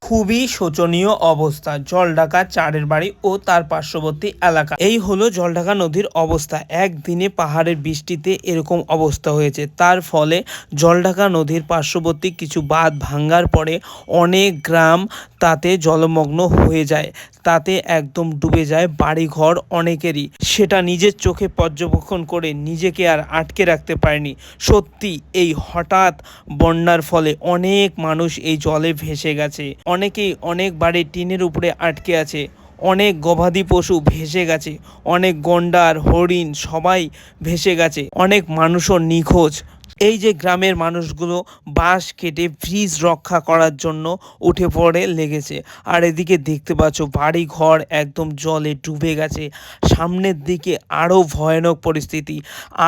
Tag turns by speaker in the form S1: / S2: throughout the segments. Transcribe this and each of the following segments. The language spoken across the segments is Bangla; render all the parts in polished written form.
S1: খুবই শোচনীয় অবস্থা জলঢাকা চারের বাড়ি ও তার পার্শ্ববর্তী এলাকা। এই হলো জলঢাকা নদীর অবস্থা। একদিনে পাহাড়ের বৃষ্টিতে এরকম অবস্থা হয়েছে। তার ফলে জলঢাকা নদীর পার্শ্ববর্তী কিছু বাঁধ ভাঙ্গার পরে অনেক গ্রাম তাতে জলমগ্ন হয়ে যায়, তাতে একদম ডুবে যায় বাড়িঘর অনেকেরই। সেটা নিজের চোখে পর্যবেক্ষণ করে নিজেকে আর আটকে রাখতে পারেনি। সত্যি এই হঠাৎ বন্যার ফলে অনেক মানুষ এই জলে ভেসে গেছে। অনেকেই অনেক বাড়ির টিনের উপরে আটকে আছে। অনেক গবাদি পশু ভেসে গেছে। অনেক গন্ডার হরিণ সবাই ভেসে গেছে। অনেক মানুষও নিখোঁজ। এই যে গ্রামের মানুষগুলো বাঁশ কেটে ব্রিজ রক্ষা করার জন্য উঠে পড়ে লেগেছে। আর এদিকে দেখতে পাচ্ছ বাড়ি ঘর একদম জলে ডুবে গেছে। সামনের দিকে আরও ভয়ানক পরিস্থিতি।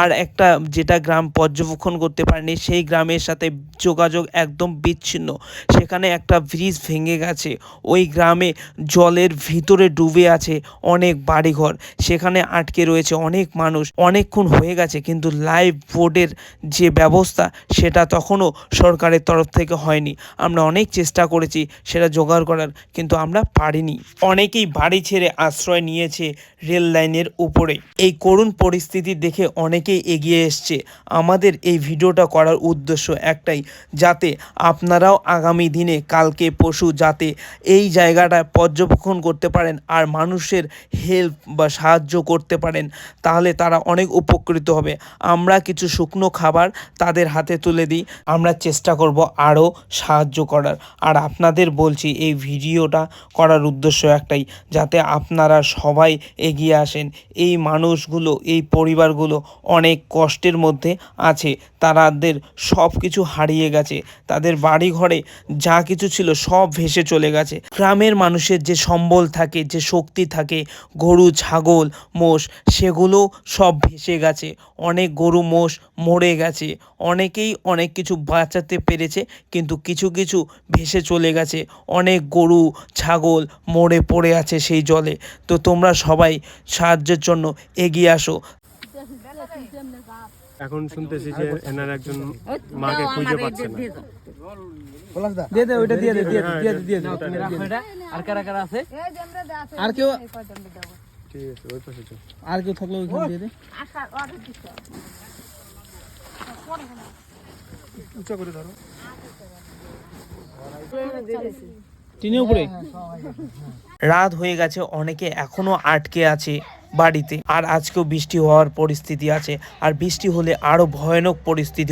S1: আর একটা যেটা গ্রাম পর্যবেক্ষণ করতে পারেনি, সেই গ্রামের সাথে যোগাযোগ একদম বিচ্ছিন্ন। সেখানে একটা ব্রিজ ভেঙে গেছে। ওই গ্রামে জলের ভিতরে ডুবে আছে অনেক বাড়িঘর। সেখানে আটকে রয়েছে অনেক মানুষ। অনেকক্ষণ হয়ে গেছে, কিন্তু লাইফ বোটের যে ব্যবস্থা সেটা তখনও সরকারের তরফ থেকে হয়নি। আমরা অনেক চেষ্টা করেছি সেটা জোগাড় করার, কিন্তু আমরা পারিনি। অনেকেই বাড়ি ছেড়ে আশ্রয় নিয়েছে রেল লাইনের উপরে। এই করুণ পরিস্থিতি দেখে অনেকেই এগিয়ে এসছে। আমাদের এই ভিডিওটা করার উদ্দেশ্য একটাই, যাতে আপনারাও আগামী দিনে কালকে পরশু যাতে এই জায়গাটা পর্যবেক্ষণ করতে পারেন আর মানুষের হেল্প বা সাহায্য করতে পারেন, তাহলে তারা অনেক উপকৃত হবে। আমরা কিছু শুকনো খাবার তাদের হাতে তুলে দিই। আমরা চেষ্টা করব আরও সাহায্য করার। আর আপনাদের বলছি এই ভিডিওটা করার উদ্দেশ্য একটাই, যাতে আপনারা সবাই এগিয়ে আসেন। এই মানুষগুলো, এই পরিবারগুলো অনেক কষ্টের মধ্যে আছে। তাদের সব কিছু হারিয়ে গেছে। তাদের বাড়ি ঘরে যা কিছু ছিল সব ভেসে চলে গেছে। গ্রামের মানুষের যে সম্বল থাকে, যে শক্তি থাকে, গরু ছাগল মোষ, সেগুলো সব ভেসে গেছে। অনেক গরু মোষ মরে গেছে। অনেকেই অনেক কিছু বাঁচাতে পেরেছে, কিন্তু কিছু কিছু ভেসে চলে গেছে। অনেক গরু ছাগল মরে পড়ে আছে সেই জলে। তো তোমরা সবাই সাহায্যের জন্য এগিয়ে আসো।
S2: এখন শুনতেছি যে এনার একজন মাকে খুঁজে পাচ্ছে না।
S3: দিয়ে দে, ওইটা দিয়ে দে, দিয়ে দে, দিয়ে দে, দিয়ে দে। আর কারা কারা আছে? আর কেউ?
S2: ঠিক আছে, ওই পাশে চল।
S3: আর কেউ থাকলে ওইখানে দিয়ে দে।
S2: উঁচা করে ধরো।
S3: টিনের উপরে
S1: রাত হয়ে গেছে, অনেকে এখনো আটকে আছে বাড়িতে। আর আজকেও বৃষ্টি হওয়ার পরিস্থিতি আছে। আর বৃষ্টি হলে আরো ভয়ানক পরিস্থিতি।